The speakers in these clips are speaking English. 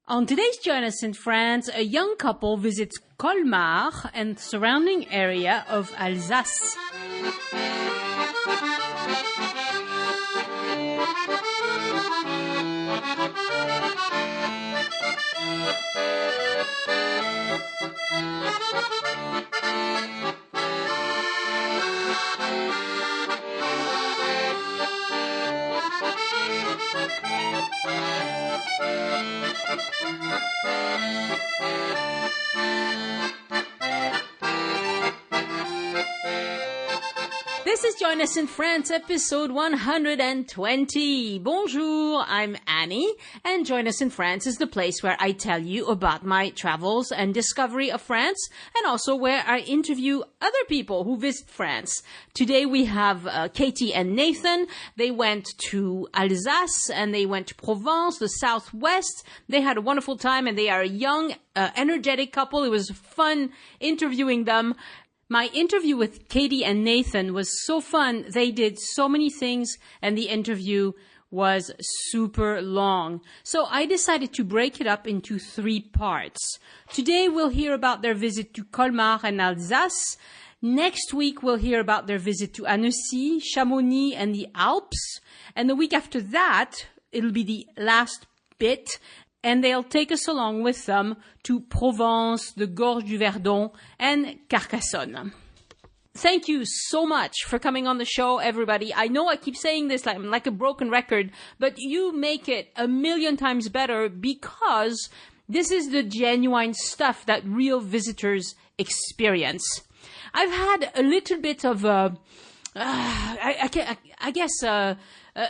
On today's Join Us in France, a young couple visits Colmar and surrounding area of Alsace. This is Join Us in France, episode 120. Bonjour, I'm Annie, and Join Us in France is the place where I tell you about my travels and discovery of France, and also where I interview other people who visit France. Today we have Katie and Nathan. They went to Alsace, and they went to Provence, the southwest. They had a wonderful time, and they are a young, energetic couple. It was fun interviewing them. My interview with Katie and Nathan was so fun. They did so many things, and the interview was super long. So I decided to break it up into 3 parts. Today we'll hear about their visit to Colmar and Alsace. Next week we'll hear about their visit to Annecy, Chamonix, and the Alps. And the week after that, it'll be the last bit, and they'll take us along with them to Provence, the Gorge du Verdon, and Carcassonne. Thank you so much for coming on the show, everybody. I know I keep saying this like a broken record, but you make it a million times better because this is the genuine stuff that real visitors experience. I've had a little bit of a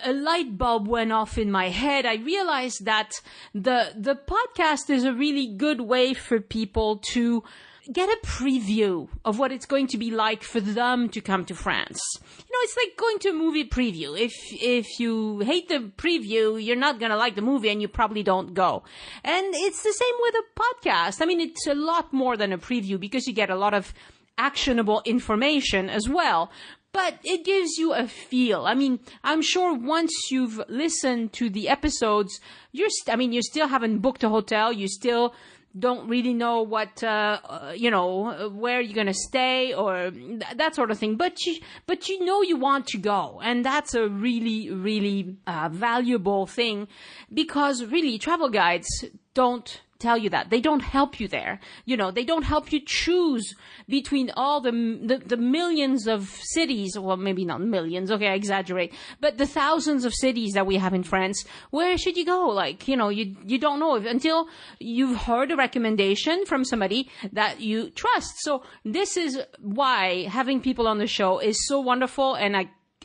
light bulb went off in my head. I realized that the podcast is a really good way for people to get a preview of what it's going to be like for them to come to France. You know, it's like going to a movie preview. If you hate the preview, you're not going to like the movie and you probably don't go. And it's the same with a podcast. I mean, it's a lot more than a preview because you get a lot of actionable information as well. But it gives you a feel. I mean, I'm sure once you've listened to the episodes, you still haven't booked a hotel. You still don't really know what, where you're going to stay or that sort of thing. But you know you want to go. And that's a really, really valuable thing because really travel guides don't tell you that. They don't help you there. You know, they don't help you choose between all the millions of cities, well, maybe not millions, okay, I exaggerate, but the thousands of cities that we have in France. Where should you go? Like, you know, you don't know until you've heard a recommendation from somebody that you trust. So this is why having people on the show is so wonderful, and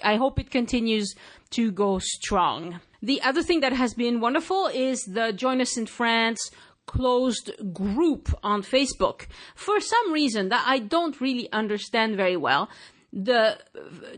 I hope it continues to go strong. The other thing that has been wonderful is the Join Us in France closed group on Facebook. For some reason that I don't really understand very well, the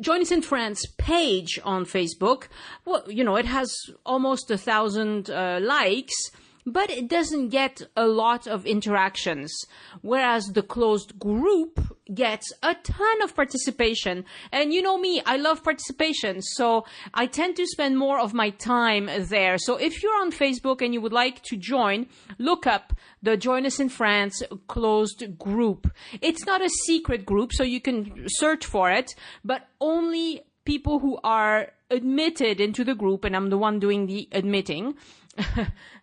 Join Us in France page on Facebook, well, you know, it has almost 1,000 likes, but it doesn't get a lot of interactions, whereas the closed group gets a ton of participation. And you know me, I love participation, so I tend to spend more of my time there. So if you're on Facebook and you would like to join, look up the Join Us in France closed group. It's not a secret group, so you can search for it, but only people who are admitted into the group, and I'm the one doing the admitting.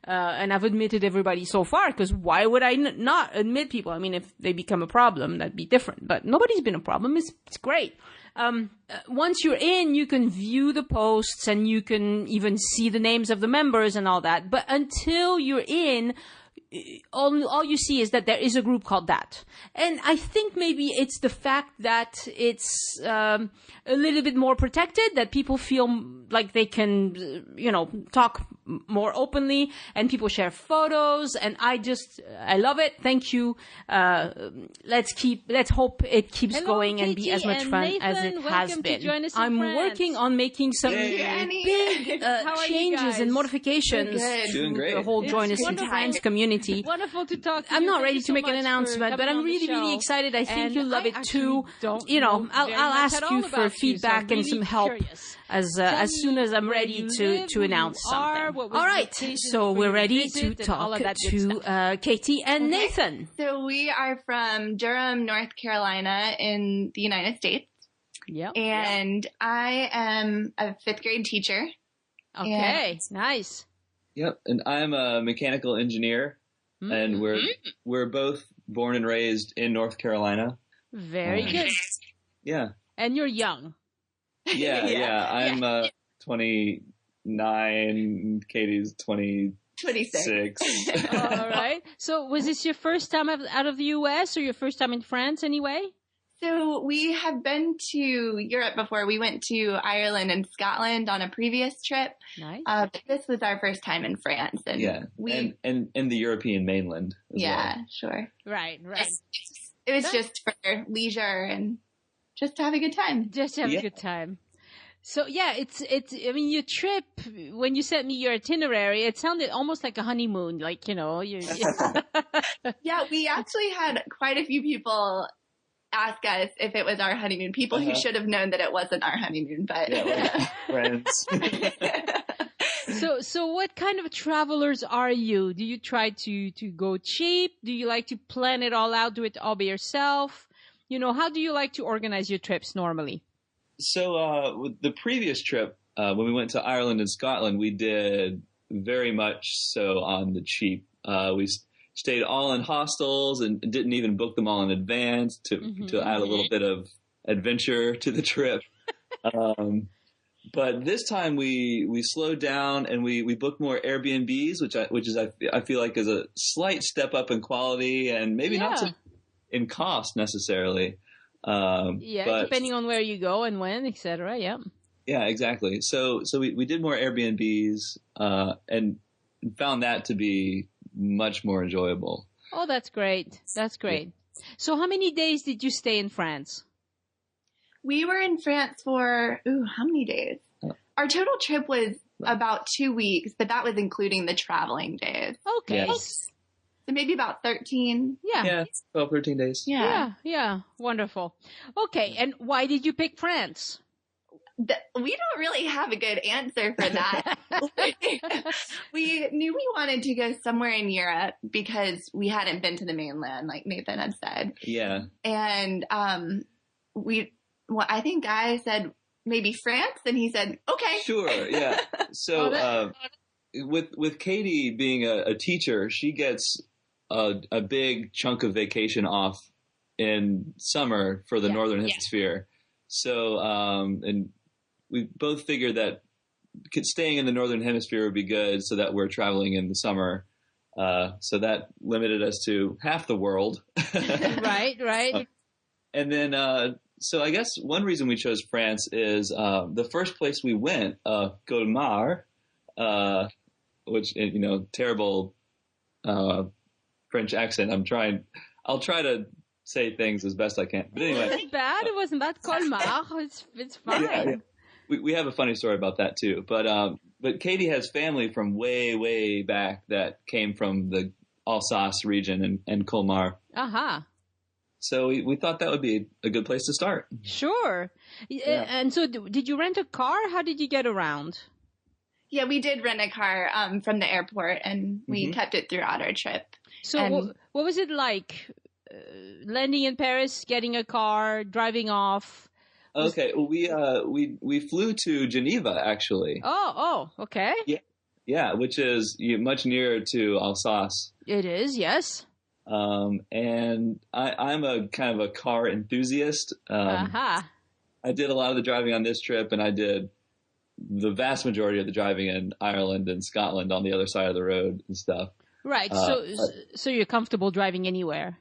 And I've admitted everybody so far, because why would I not admit people? I mean, if they become a problem, that'd be different. But nobody's been a problem. It's great. Once you're in, you can view the posts and you can even see the names of the members and all that. But until you're in, all you see is that there is a group called that. And I think maybe it's the fact that it's a little bit more protected, that people feel like they can, talk more openly, and people share photos, and I love it. Thank you. Let's hope it keeps going and be as much fun as it has been. I'm working on making some big changes and modifications to the whole Join Us in France community. opportunity. Wonderful to talk to you. I'm not Thank ready you to so make an much announcement, for but coming I'm on the really, really show. excited. I think And you'll love I it too. don't You know, know I'll very much ask at you all for about you, so feedback I'm and some really help curious. as Tell soon me as I'm where ready you to live, who announce you are, something. what was All the right, occasion so for we're your ready visit to and all talk of that good to stuff. Katie and Nathan. So we are from Durham, North Carolina in the United States. Yep. And I am a 5th grade teacher. Okay, nice. Yep, and I'm a mechanical engineer, and we're both born and raised in North Carolina. Very good. Yeah. And you're young. Yeah. I'm 29. Katie's 26. All right. So was this your first time out of the U.S. or your first time in France anyway? So we have been to Europe before. We went to Ireland and Scotland on a previous trip. Nice. But this was our first time in France. And and the European mainland as well. Sure. Right. It was just for leisure and just to have a good time. Just have a good time. So it's, I mean, your trip, when you sent me your itinerary, it sounded almost like a honeymoon, like, you know. Yeah, we actually had quite a few people ask us if it was our honeymoon. People who should have known that it wasn't our honeymoon, but friends. So what kind of travelers are you? Do you try to go cheap? Do you like to plan it all out, do it all by yourself? You know, how do you like to organize your trips normally? So with the previous trip, when we went to Ireland and Scotland, we did very much so on the cheap. We stayed all in hostels and didn't even book them all in advance to add a little bit of adventure to the trip. But this time we slowed down and we booked more Airbnbs, which I feel like is a slight step up in quality and maybe not so in cost necessarily. But depending on where you go and when, etc. Yeah. Yeah, exactly. So we did more Airbnbs and found that to be much more enjoyable. Oh, that's great. That's great. Yeah. So how many days did you stay in France? We were in France for, how many days? Our total trip was about 2 weeks, but that was including the traveling days. Okay. Yes. So maybe about 13. Yeah. 12, 13 days. Yeah. Wonderful. Okay. And why did you pick France? We don't really have a good answer for that. We knew we wanted to go somewhere in Europe because we hadn't been to the mainland, like Nathan had said. Yeah. And I think I said maybe France, and he said, okay. Sure, yeah. So with Katie being a teacher, she gets a big chunk of vacation off in summer for the Northern Hemisphere. So, and we both figured that staying in the Northern Hemisphere would be good so that we're traveling in the summer. So that limited us to half the world. Right. And then, so I guess one reason we chose France is the first place we went, Colmar, which, terrible French accent. I'll try to say things as best I can. But anyway. It wasn't bad. It wasn't bad. Colmar. It's fine. Yeah. We have a funny story about that too. But Katie has family from way, way back that came from the Alsace region and Colmar. Uh-huh. So we thought that would be a good place to start. Sure. Yeah. And so did you rent a car? How did you get around? Yeah, we did rent a car from the airport, and we kept it throughout our trip. So what was it like landing in Paris, getting a car, driving off? Okay, we flew to Geneva, actually. Oh, okay. Yeah, which is much nearer to Alsace. It is, yes. And I'm a kind of a car enthusiast. I did a lot of the driving on this trip, and I did the vast majority of the driving in Ireland and Scotland on the other side of the road and stuff. Right. So you're comfortable driving anywhere?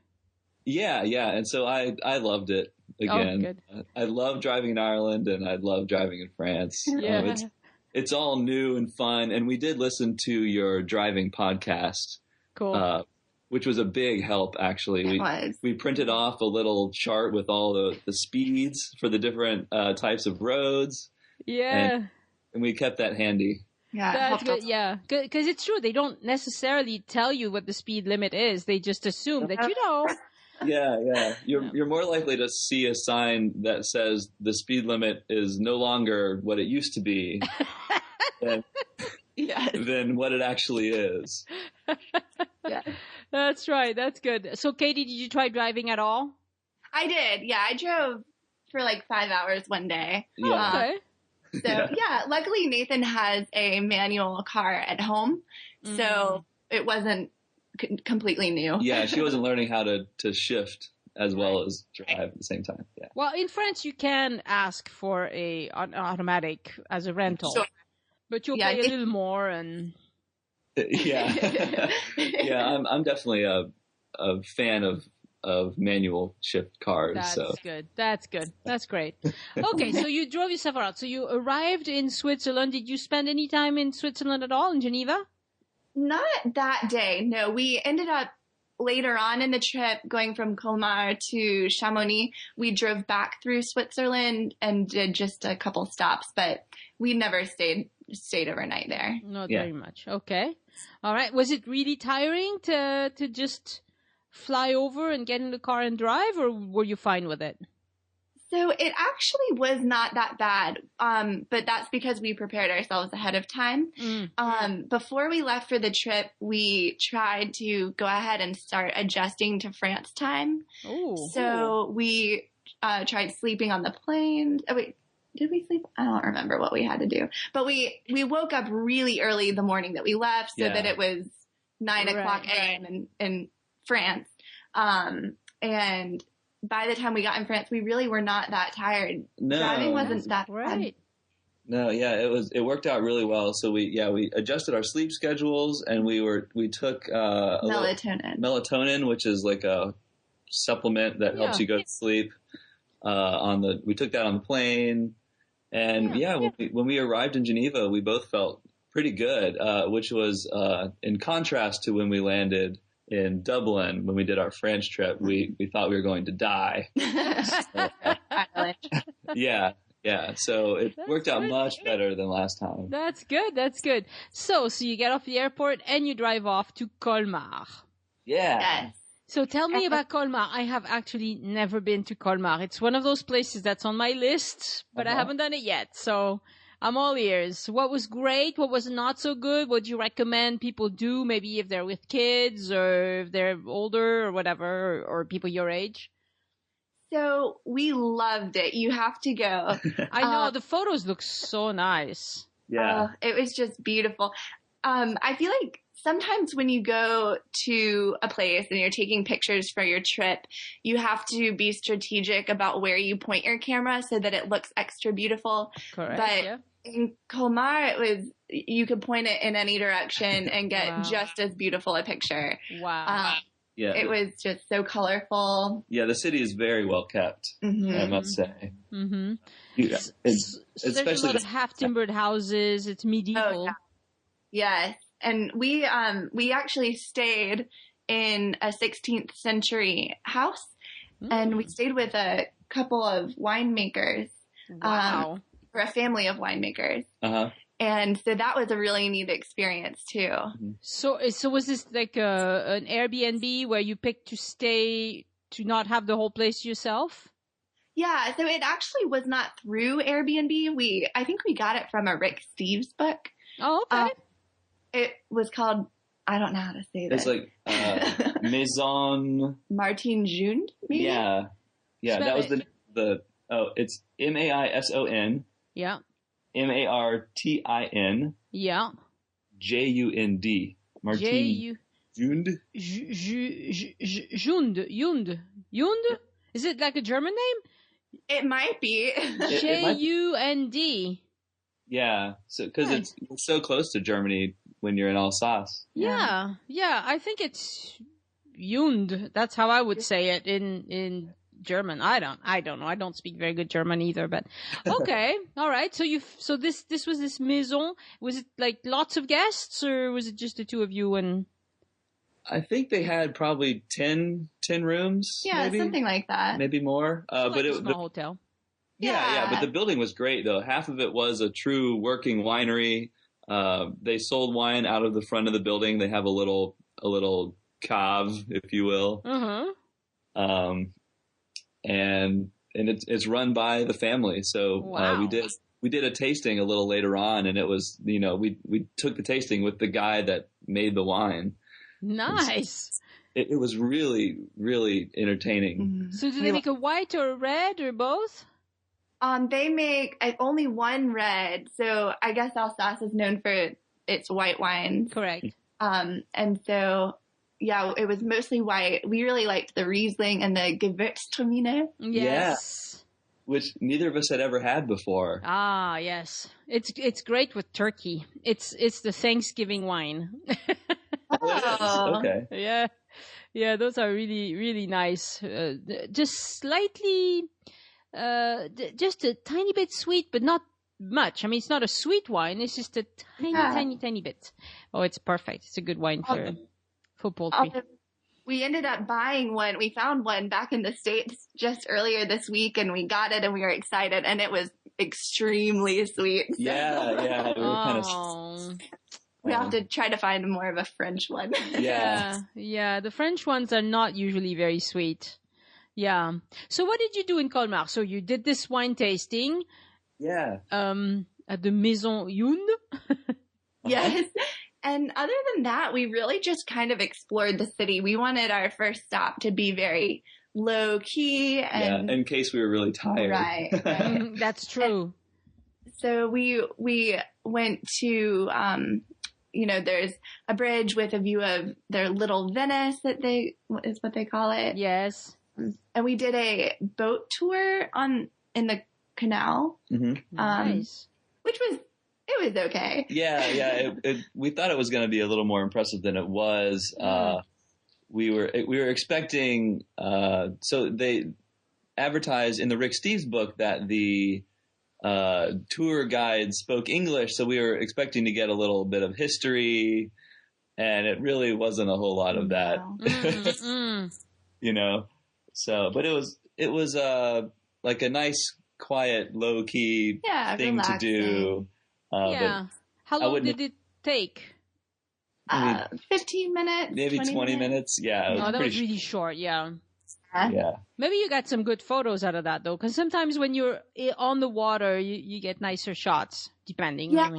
Yeah. And so I loved it again. Oh, good. I love driving in Ireland, and I love driving in France. Yeah. It's all new and fun. And we did listen to your driving podcast. Cool. Which was a big help, actually. We printed off a little chart with all the speeds for the different types of roads. Yeah. And we kept that handy. Yeah. That's good. Yeah. Because it's true. They don't necessarily tell you what the speed limit is. They just assume that you know. Yeah. You're more likely to see a sign that says the speed limit is no longer what it used to be than what it actually is. Yeah. That's right. That's good. So, Katie, did you try driving at all? I did. Yeah, I drove for like 5 hours one day. Yeah. Okay. So luckily Nathan has a manual car at home, so it wasn't completely new. Yeah, she wasn't learning how to shift as well as drive at the same time. Yeah. Well, in France, you can ask for an automatic as a rental, but you'll pay a little more and. Yeah. I'm definitely a fan of manual shift cars. That's good. That's great. Okay, so you drove yourself around. So you arrived in Switzerland. Did you spend any time in Switzerland at all, in Geneva? Not that day. No, we ended up later on in the trip going from Colmar to Chamonix. We drove back through Switzerland and did just a couple stops, but we never stayed overnight there. Not very much. Okay. All right. Was it really tiring to just fly over and get in the car and drive, or were you fine with it? So it actually was not that bad, but that's because we prepared ourselves ahead of time. Before we left for the trip, we tried to go ahead and start adjusting to France time. So we tried sleeping on the plane. Oh, wait, did we sleep? I don't remember what we had to do. But we woke up really early the morning that we left so that it was 9 o'clock a.m. in France. And by the time we got in France, we really were not that tired. No. Driving wasn't that bad. No, it worked out really well. So we adjusted our sleep schedules and we took melatonin, which is like a supplement that helps you go to sleep. We took that on the plane, and when we arrived in Geneva, we both felt pretty good, which was in contrast to when we landed in Dublin when we did our France trip. We thought we were going to die. So it worked out much better than last time. That's good. So you get off the airport and you drive off to Colmar. Yes. So tell me about Colmar. I have actually never been to Colmar. It's one of those places that's on my list, but I haven't done it yet. So I'm all ears. What was great? What was not so good? What do you recommend people do? Maybe if they're with kids or if they're older or whatever, or people your age? So we loved it. You have to go. I know. The photos look so nice. Yeah. It was just beautiful. I feel like sometimes when you go to a place and you're taking pictures for your trip, you have to be strategic about where you point your camera so that it looks extra beautiful. Correct. But in Colmar, you could point it in any direction and get just as beautiful a picture. Wow. It was just so colorful. Yeah, the city is very well kept, I must say. Mm-hmm. Yeah, there's a lot of half-timbered houses. It's medieval. Oh, yeah. Yes. And we actually stayed in a 16th century house, and we stayed with a couple of winemakers. Wow. For a family of winemakers. Uh-huh. And so that was a really neat experience too. So was this like an Airbnb where you picked to stay, to not have the whole place yourself? Yeah. So it actually was not through Airbnb. I think we got it from a Rick Steves book. Oh, okay. It was called, I don't know how to say this. It's like Maison Martin Jund, maybe? Yeah. That was it's Maison. Yeah. Martin. Yeah. Jund. Martin Jund. Jund. Is it like a German name? It might be. Jund. Yeah. So because it's so close to Germany when you're in Alsace. Yeah. I think it's Jund. That's how I would say it in German. I don't know. I don't speak very good German either, but okay. All right. So this was this maison. Was it like lots of guests, or was it just the two of you? And I think they had probably 10 rooms. Yeah, maybe? something like that. Maybe more. But it was a hotel. Yeah. But the building was great though. Half of it was a true working winery. they sold wine out of the front of the building. They have a little cave, if you will. And it's run by the family. So we did a tasting a little later on, and it was, we took the tasting with the guy that made the wine. Nice. It was really, really entertaining. Mm-hmm. So do they make a white or a red or both? They make only one red. So I guess Alsace is known for its white wine. Correct. And so, yeah, it was mostly white. We really liked the Riesling and the Gewürztraminer. Yes. Yeah. Which neither of us had ever had before. Ah, yes. It's great with turkey. It's the Thanksgiving wine. Oh. Okay. Yeah. Yeah, those are really, really nice. Just slightly, just a tiny bit sweet, but not much. I mean, it's not a sweet wine. It's just a tiny bit. Oh, it's perfect. It's a good wine for poultry. We ended up buying one. We found one back in the States just earlier this week, and we got it, and we were excited, and it was extremely sweet. So. Yeah. We were kind of... We have to try to find more of a French one. Yeah. The French ones are not usually very sweet. Yeah. So what did you do in Colmar? So you did this wine tasting. Yeah. At the Maison Youn. Yes. And other than that, we really just kind of explored the city. We wanted our first stop to be very low key. And in case we were really tired. Right. That's true. And so we went to, there's a bridge with a view of their little Venice is what they call it. Yes. And we did a boat tour in the canal. Mm-hmm. Nice. It was okay. Yeah. We thought it was going to be a little more impressive than it was. We were expecting. So they advertised in the Rick Steves book that the tour guide spoke English, so we were expecting to get a little bit of history, and it really wasn't a whole lot of that. So, but it was like a nice, quiet, low key thing relaxing. to do. How long did it take? 15 minutes. Maybe 20 minutes. Yeah. No, that was really short. Yeah. Yeah. Maybe you got some good photos out of that though, because sometimes when you're on the water, you get nicer shots, depending. Yeah.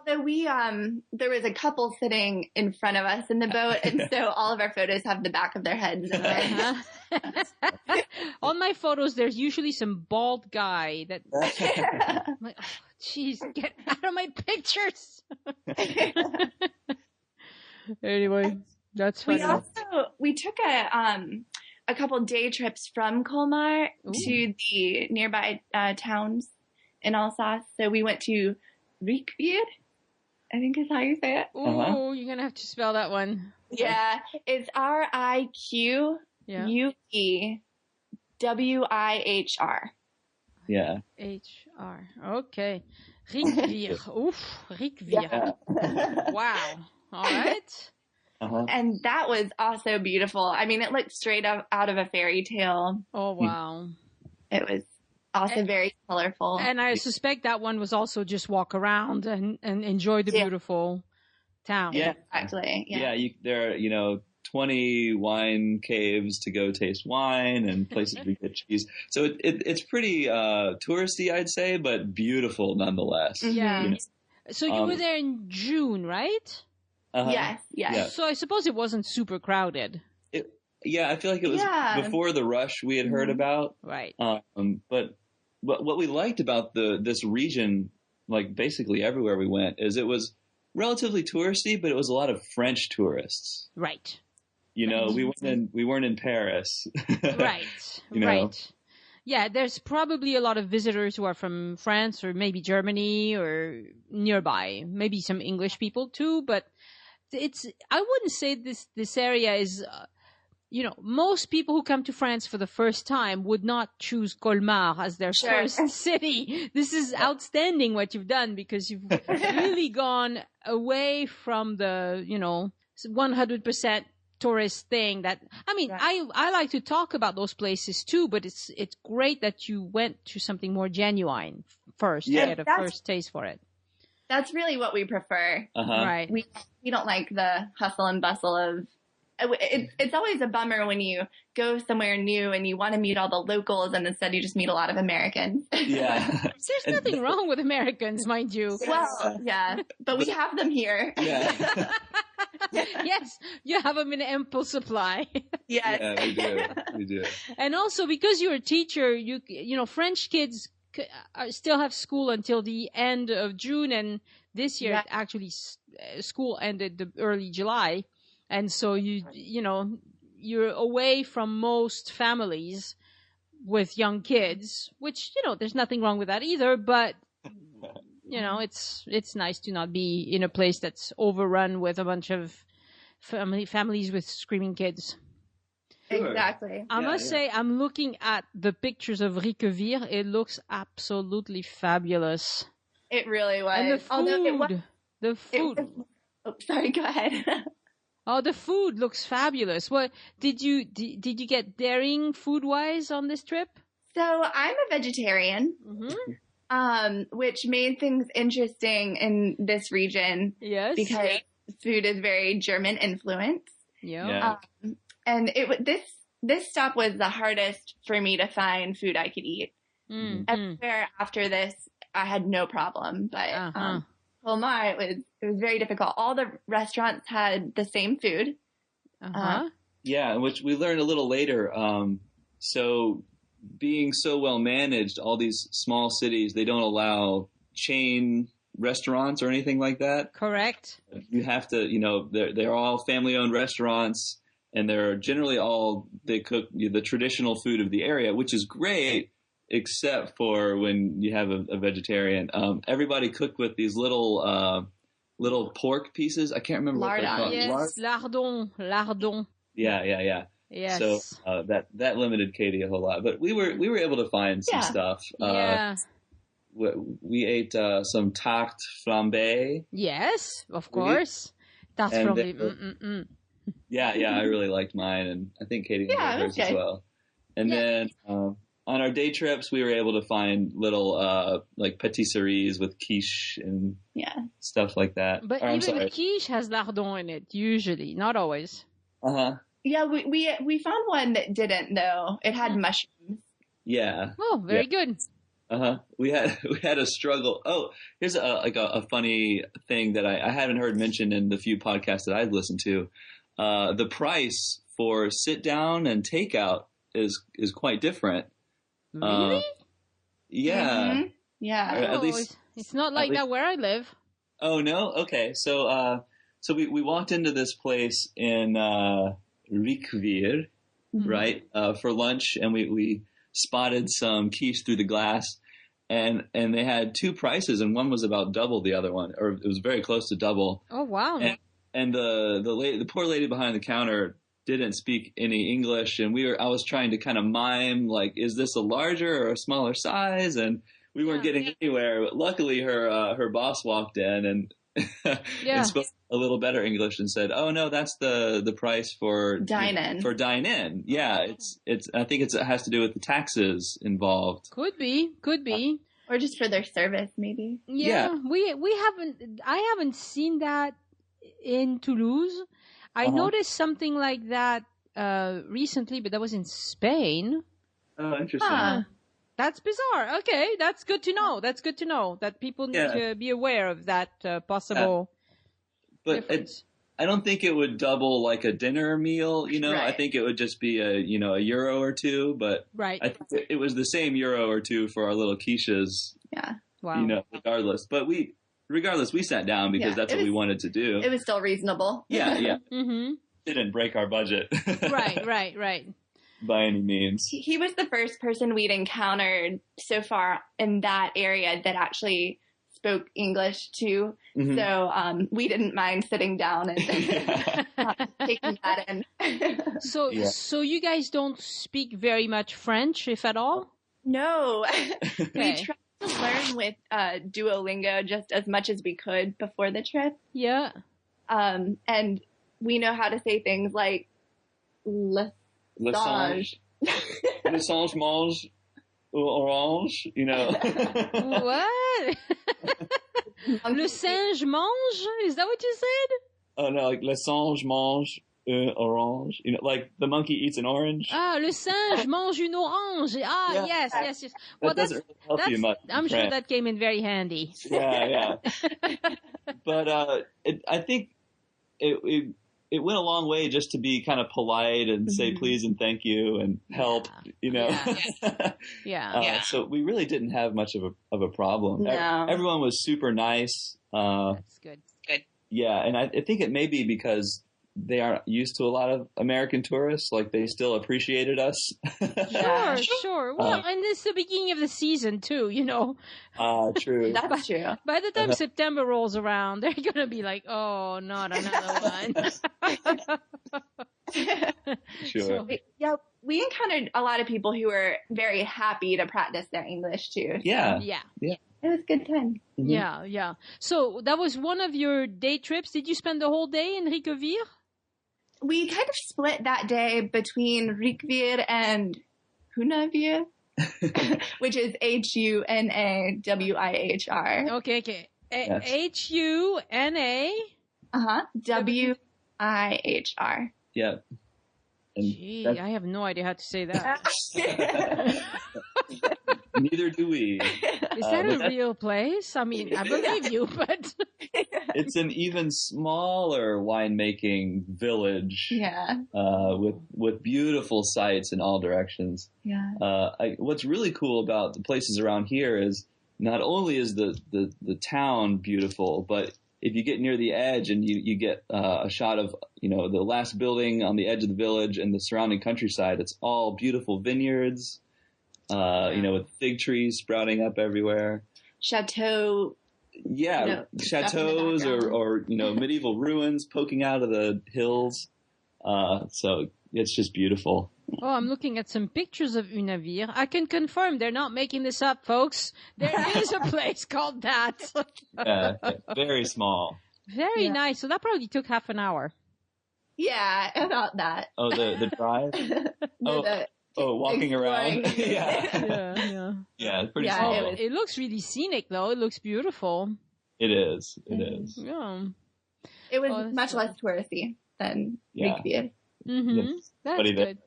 Although there was a couple sitting in front of us in the boat, and so all of our photos have the back of their heads in it. On my photos, there's usually some bald guy that. I'm like, oh, jeez, get out of my pictures. Anyway, that's funny. We took a couple day trips from Colmar to the nearby towns in Alsace. So we went to Riquevihr, I think is how you say it. Ooh, you're going to have to spell that one. Yeah, it's Riquewihr. Yeah. HR. Okay. Riquevihr. Oof, Riquevihr. Yeah. Wow. All right. And that was also beautiful. I mean, it looked straight up out of a fairy tale. Oh, wow. It was also very colorful. And I suspect that one was also just walk around and enjoy the beautiful town. Yeah, exactly. Yeah, there are, 20 wine caves to go taste wine and places to get cheese. So it's pretty touristy, I'd say, but beautiful nonetheless. Yeah. So you were there in June, right? Yes. Yeah. So I suppose it wasn't super crowded. I feel like it was before the rush we had heard about. Right. But what we liked about this region, like basically everywhere we went, is it was relatively touristy, but it was a lot of French tourists. Right. We weren't in Paris. Right. Right. Yeah, there's probably a lot of visitors who are from France or maybe Germany or nearby. Maybe some English people too, but I wouldn't say this area is, most people who come to France for the first time would not choose Colmar as their first city. This is outstanding what you've done, because you've really gone away from the, 100% tourist thing that, I like to talk about those places too, but it's great that you went to something more genuine first, to get a first taste for it. That's really what we prefer. Right. We don't like the hustle and bustle of. It's always a bummer when you go somewhere new and you want to meet all the locals, and instead you just meet a lot of Americans. Yeah. There's nothing wrong with Americans, mind you. Well, yeah, but we have them here. Yeah. Yes, you have them in ample supply. Yes. Yeah, we do. And also, because you're a teacher, you know, French kids still have school until the end of June, and this year actually school ended the early July. And so you know, you're away from most families with young kids, which, you know, there's nothing wrong with that either. But, you know, it's nice to not be in a place that's overrun with a bunch of families with screaming kids. Sure. Exactly. I must say, I'm looking at the pictures of Riquevihr. It looks absolutely fabulous. It really was. And the food. Sorry, go ahead. Oh, the food looks fabulous. What did you get daring food wise on this trip? So I'm a vegetarian, which made things interesting in this region. Yes, because food is very German influenced. Yeah. And this stop was the hardest for me to find food I could eat. Everywhere after this, I had no problem, but Colmar, it was very difficult. All the restaurants had the same food. Yeah, which we learned a little later. So being so well managed, all these small cities, they don't allow chain restaurants or anything like that. Correct. You have to, you know, they're all family-owned restaurants, and they're generally they cook the traditional food of the area, which is great. Except for when you have a vegetarian. Everybody cooked with these little pork pieces. I can't remember what they're called. Yes, lardon. Yeah. Yes. So that limited Katie a whole lot, but we were able to find some stuff. We ate some tarte flambée. Yes, of course. Tarte flambée. Yeah, I really liked mine, and I think Katie enjoyed hers as well. And then on our day trips, we were able to find little like patisseries with quiche and stuff like that. But even the quiche has lardon in it, usually, not always. Yeah, we found one that didn't though. It had mushrooms. Yeah. Oh, very good. We had a struggle. Oh, here's a funny thing that I haven't heard mentioned in the few podcasts that I've listened to. The price for sit down and takeout is quite different. Really? Yeah. Yeah. At least it's not like that where I live. Oh no? Okay. So we walked into this place in Riquevihr, right? For lunch, and we spotted some quiche through the glass, and they had two prices, and one was about double the other one, or it was very close to double. Oh wow. And the poor lady behind the counter didn't speak any English, and I was trying to kind of mime, like, is this a larger or a smaller size? And we weren't getting anywhere. But luckily her boss walked in and and spoke a little better English and said, "Oh no, that's the price for dine-in." For dine-in. Yeah, it's I think it has to do with the taxes involved. Could be. Or just for their service, maybe. Yeah. I haven't seen that in Toulouse. I noticed something like that recently, but that was in Spain. Oh, interesting. That's bizarre. Okay, that's good to know. That people need to be aware of that possible difference. I don't think it would double like a dinner meal, you know. Right. I think it would just be a euro or two, but I think it was the same euro or two for our little quiches. Yeah. Wow. Regardless. But we sat down because that's what we wanted to do. It was still reasonable. Yeah. Didn't break our budget. Right. By any means. He was the first person we'd encountered so far in that area that actually spoke English too. So we didn't mind sitting down and taking that in. So you guys don't speak very much French, if at all? No. We tried to learn with Duolingo just as much as we could before the trip. Yeah. And we know how to say things like le singe mange orange, What? that? Le singe mange? Is that what you said? Oh no, like le singe mange un orange. You know, like the monkey eats an orange. Ah, le singe mange une orange. Ah, Yeah. yes. Well, That doesn't really help you much. I'm sure that came in very handy. Yeah. But I think it went a long way just to be kind of polite and say please and thank you and help, you know. Yeah. So we really didn't have much of a problem. No. Everyone was super nice. That's good. Yeah, and I think it may be because they aren't used to a lot of American tourists. Like, they still appreciated us. Sure. Well, and it's the beginning of the season, too, you know. True. That's true. By the time September rolls around, they're going to be like, oh, not another one. Sure. We encountered a lot of people who were very happy to practice their English, too. Yeah. It was a good time. Mm-hmm. Yeah. So that was one of your day trips. Did you spend the whole day in Riquevihr? We kind of split that day between Riquevihr and Hunawihr, which is Hunawihr. Okay. Yes. Huna. Wihr. Yep. Gee, I have no idea how to say that. Neither do we. Is that a real place? I mean, I believe you, but it's an even smaller winemaking village. Yeah. With beautiful sights in all directions. Yeah. What's really cool about the places around here is not only is the town beautiful, but if you get near the edge and you get a shot of, you know, the last building on the edge of the village and the surrounding countryside, it's all beautiful vineyards. You know, with fig trees sprouting up everywhere. Chateau. Yeah, chateaus or, you know, medieval ruins poking out of the hills. So it's just beautiful. Oh, I'm looking at some pictures of Hunawihr. I can confirm they're not making this up, folks. There is a place called that. Very small. Very nice. So that probably took half an hour. Yeah, about that. Oh, the drive? Walking around. Yeah, it's pretty small. It looks really scenic, though. It looks beautiful. It is. Yeah. It was much less touristy than Riquevihr. Mm-hmm. That's good.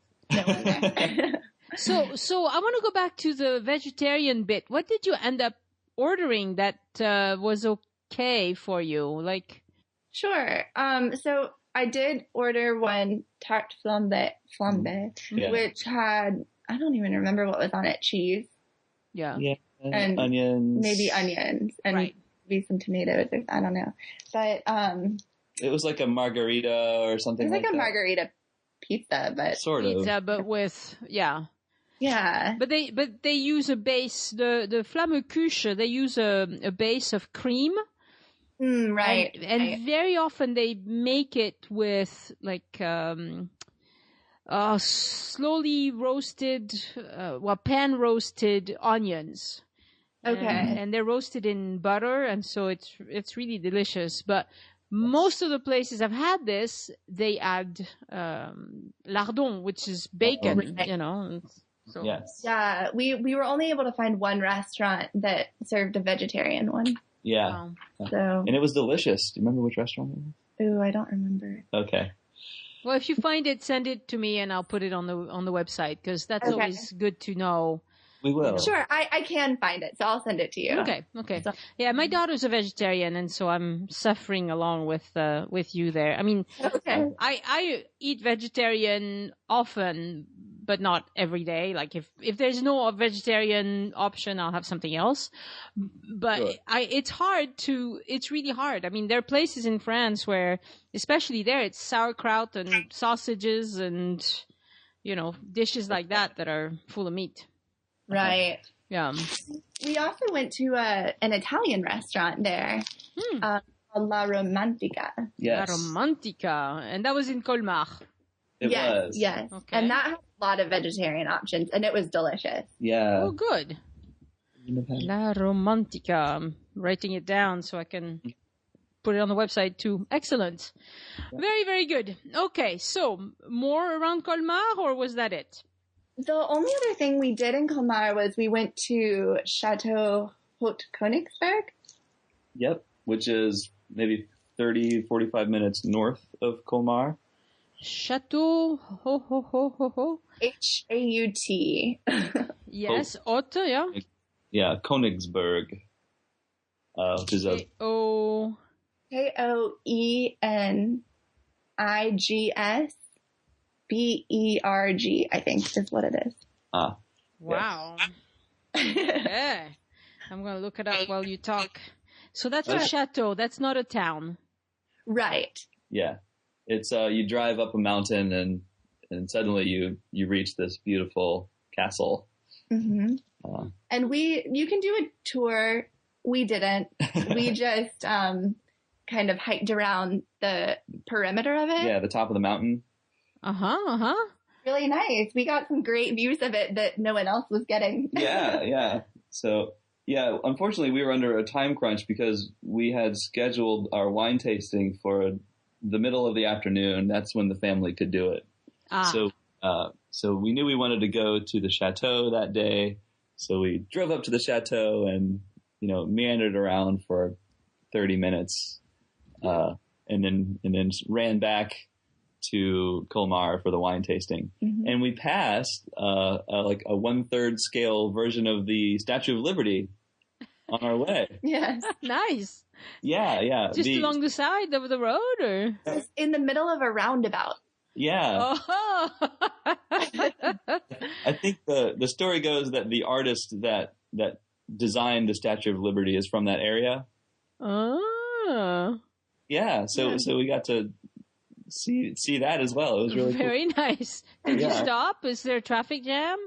So I want to go back to the vegetarian bit. What did you end up ordering that was okay for you? Like, sure. So I did order one tarte flambe, which had, I don't even remember what was on it, cheese. Yeah. And onions. Maybe onions and maybe some tomatoes. Or, I don't know. But it was like a margarita or something. It was like a margarita pizza, but sort of pizza, but with yeah. But they use a base, the Flammekuche. They use a base of cream. Right. And very often they make it with like slowly roasted, pan roasted onions. Okay. And they're roasted in butter, and so it's really delicious. But most of the places I've had this, they add lardon, which is bacon, you know. So. Yes. Yeah, we were only able to find one restaurant that served a vegetarian one. Yeah. So. And it was delicious. Do you remember which restaurant it was? Ooh, I don't remember. Okay. Well, if you find it, send it to me and I'll put it on the website, because that's always good to know. We will. Sure, I can find it, so I'll send it to you. Okay. So, yeah, my daughter's a vegetarian, and so I'm suffering along with you there. I mean, I eat vegetarian often, but not every day. Like if there's no vegetarian option, I'll have something else. But sure. It's really hard. I mean, there are places in France where, especially there, it's sauerkraut and sausages and, you know, dishes like that are full of meat. Right. Yeah. We also went to an Italian restaurant there, called La Romantica. Yes. La Romantica. And that was in Colmar. It was. Yes. Okay. And that had a lot of vegetarian options, and it was delicious. Yeah. Oh, good. La Romantica. I'm writing it down so I can put it on the website too. Excellent. Very, very good. Okay. So, more around Colmar, or was that it? The only other thing we did in Colmar was we went to Château Haut-Kœnigsbourg. Yep, which is maybe 30, 45 minutes north of Colmar. Château Ho. Haut. Yes, Haute, yeah. Yeah, Königsberg, which is a... Koenigsberg, I think is what it is. Ah. Wow. Yeah. I'm going to look it up while you talk. So that's a chateau. That's not a town. Right. Yeah. It's, you drive up a mountain and suddenly you reach this beautiful castle. Mm-hmm. And you can do a tour. We didn't. We just, kind of hiked around the perimeter of it. Yeah, the top of the mountain. Really nice. We got some great views of it that no one else was getting. Yeah. So, yeah, unfortunately we were under a time crunch because we had scheduled our wine tasting for the middle of the afternoon. That's when the family could do it. So we knew we wanted to go to the chateau that day. So we drove up to the chateau and, meandered around for 30 minutes. And then ran back to Colmar for the wine tasting. Mm-hmm. And we passed, like a 1/3 scale version of the Statue of Liberty on our way. Yes. Nice. Yeah. Just along the side of the road, or? Just in the middle of a roundabout. Yeah. Oh. I think the story goes that the artist that designed the Statue of Liberty is from that area. Oh. Yeah. Yeah, so we got to see that as well. It was really very cool. nice. Did you stop? Is there a traffic jam?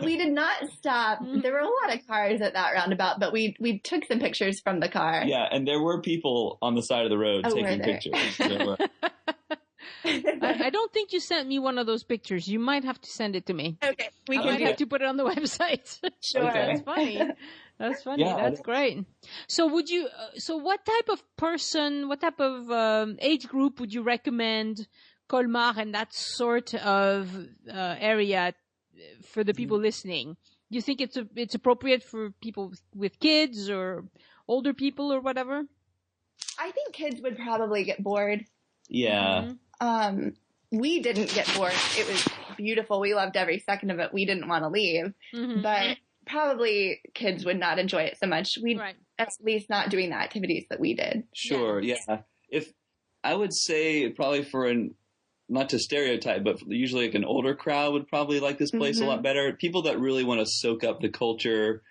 We did not stop. There were a lot of cars at that roundabout, but we took some pictures from the car. Yeah, and there were people on the side of the road taking pictures. There were. I don't think you sent me one of those pictures. You might have to send it to me. Okay, I might have to put it on the website. Sure. Okay. That's funny. That's funny. Yeah, That's great. So would you? So what type of person? What type of age group would you recommend Colmar and that sort of area for the people listening? Do you think it's appropriate for people with kids or older people or whatever? I think kids would probably get bored. Yeah. Mm-hmm. We didn't get bored. It was beautiful. We loved every second of it. We didn't want to leave, but probably kids would not enjoy it so much. We'd at least not doing the activities that we did. Sure. Yeah. If I would say probably for not to stereotype, but usually like an older crowd would probably like this place a lot better. People that really want to soak up the culture,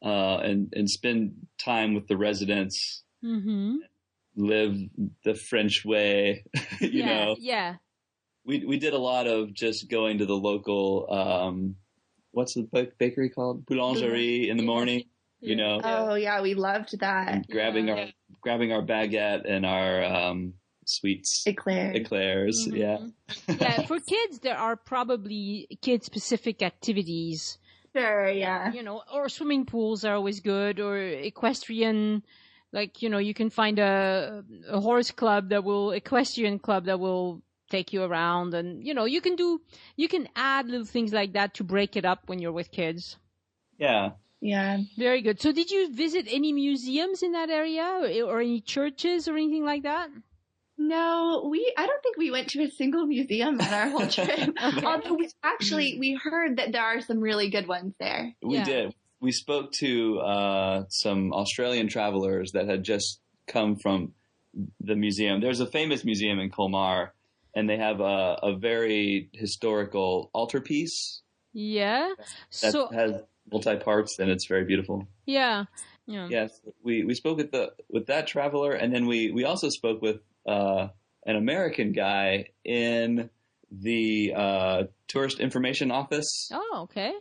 and spend time with the residents, live the French way, you know? Yeah. We did a lot of just going to the local, what's the bakery called? Boulangerie in the morning, you know? Oh yeah, we loved that. And grabbing our baguette and our sweets. Eclairs, yeah. Yeah, for kids, there are probably kid-specific activities. Sure, yeah. You know, or swimming pools are always good, or equestrian, like, you know, you can find a equestrian club that will take you around, and, you know, you can add little things like that to break it up when you're with kids. Yeah. Yeah. Very good. So did you visit any museums in that area or any churches or anything like that? No, I don't think we went to a single museum on our whole trip. Although we heard that there are some really good ones there. We did. We spoke to some Australian travelers that had just come from the museum. There's a famous museum in Colmar, and they have a very historical altarpiece. Yeah. That has multi-parts, and it's very beautiful. Yeah. Yes, we spoke with that traveler, and then we also spoke with an American guy in the tourist information office. Oh, okay.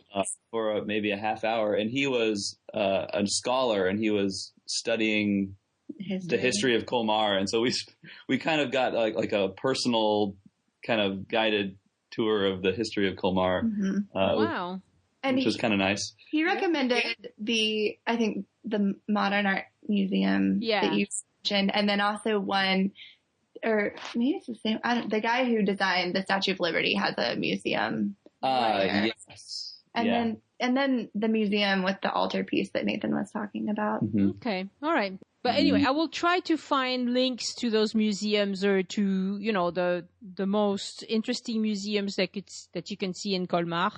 For maybe a half hour, and he was a scholar, and he was studying the history of Colmar, and so we kind of got like a personal kind of guided tour of the history of Colmar. Wow. Which was kind of nice. He recommended the Modern Art Museum that you mentioned, and then also one, or maybe it's the same. The guy who designed the Statue of Liberty has a museum. Yes. And then and then the museum with the altarpiece that Nathan was talking about. Mm-hmm. Okay. All right. But anyway, I will try to find links to those museums or to, the most interesting museums that you can see in Colmar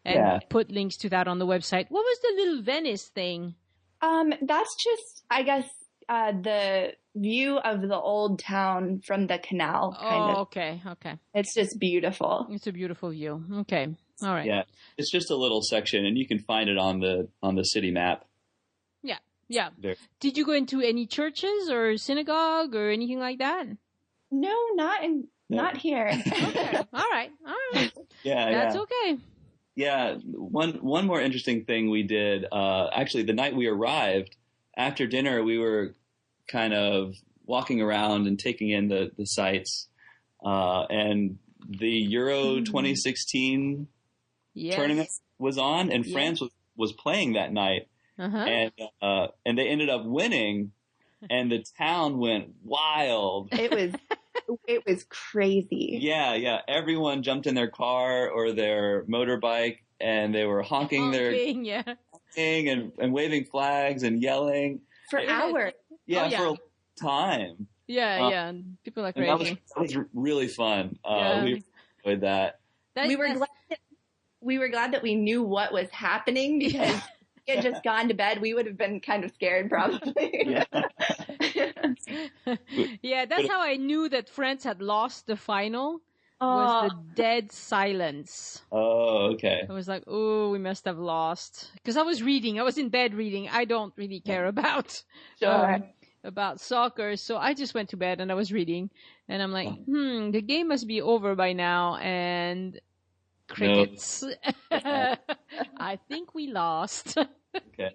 and put links to that on the website. What was the little Venice thing? That's just, I guess, the view of the old town from the canal. Kind of. Okay. It's just beautiful. It's a beautiful view. Okay. All right. Yeah. It's just a little section, and you can find it on the city map. Yeah. There. Did you go into any churches or synagogue or anything like that? No, not here. Okay. All right. Yeah. That's okay. Yeah. One more interesting thing we did, actually the night we arrived, after dinner, we were kind of walking around and taking in the sights, and the Euro 2016 tournament was on, and France was playing that night. And they ended up winning, and the town went wild. It was crazy. Yeah. Everyone jumped in their car or their motorbike, and they were honking and waving flags and yelling for hours. Yeah, for a time. Yeah. People are crazy. That was really fun. We enjoyed that. We were glad that we knew what was happening, because if we had just gone to bed, we would have been kind of scared probably. Yeah, that's how I knew that France had lost the final. Was the dead silence. Oh, okay. I was like, oh, we must have lost. Because I was in bed reading. I don't really care about soccer. So I just went to bed and I was reading. And I'm like, the game must be over by now. And crickets. Nope. I think we lost. Okay.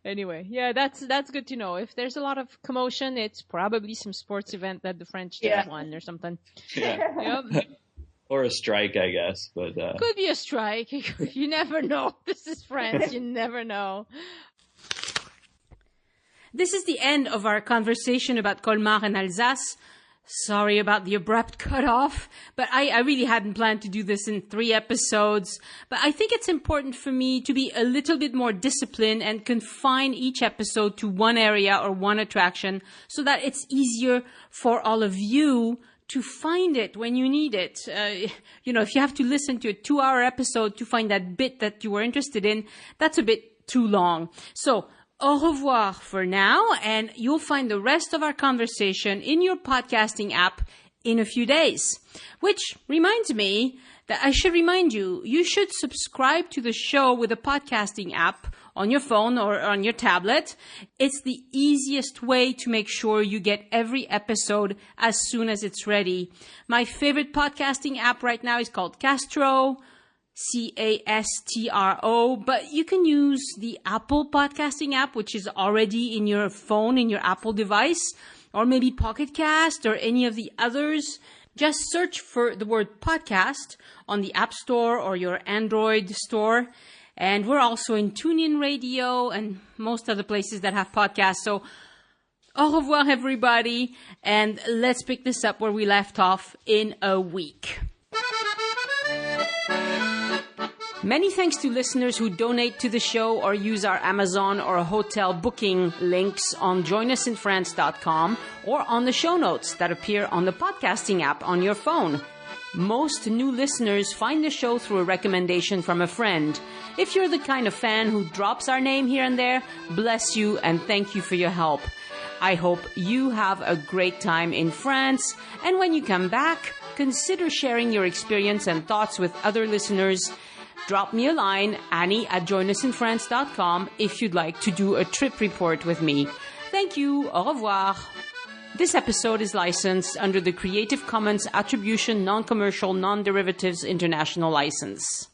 Anyway, yeah, that's good to know. If there's a lot of commotion, it's probably some sports event that the French just won or something. Yeah. Yep. Or a strike, I guess. But could be a strike. You never know. This is France. You never know. This is the end of our conversation about Colmar and Alsace. Sorry about the abrupt cutoff, but I really hadn't planned to do this in 3 episodes. But I think it's important for me to be a little bit more disciplined and confine each episode to one area or one attraction so that it's easier for all of you to find it when you need it. If you have to listen to a 2-hour episode to find that bit that you were interested in, that's a bit too long. So, au revoir for now, and you'll find the rest of our conversation in your podcasting app in a few days. Which reminds me that I should remind you, you should subscribe to the show with a podcasting app on your phone or on your tablet. It's the easiest way to make sure you get every episode as soon as it's ready. My favorite podcasting app right now is called Castro. Castro, but you can use the Apple podcasting app, which is already in your phone, in your Apple device, or maybe Pocket Cast or any of the others. Just search for the word podcast on the App Store or your Android store. And we're also in TuneIn Radio and most other places that have podcasts. So, au revoir, everybody. And let's pick this up where we left off in a week. Many thanks to listeners who donate to the show or use our Amazon or hotel booking links on joinusinfrance.com or on the show notes that appear on the podcasting app on your phone. Most new listeners find the show through a recommendation from a friend. If you're the kind of fan who drops our name here and there, bless you and thank you for your help. I hope you have a great time in France, and when you come back, consider sharing your experience and thoughts with other listeners. Drop me a line, Annie@joinusinfrance.com, if you'd like to do a trip report with me. Thank you. Au revoir. This episode is licensed under the Creative Commons Attribution Non-Commercial Non-Derivatives International License.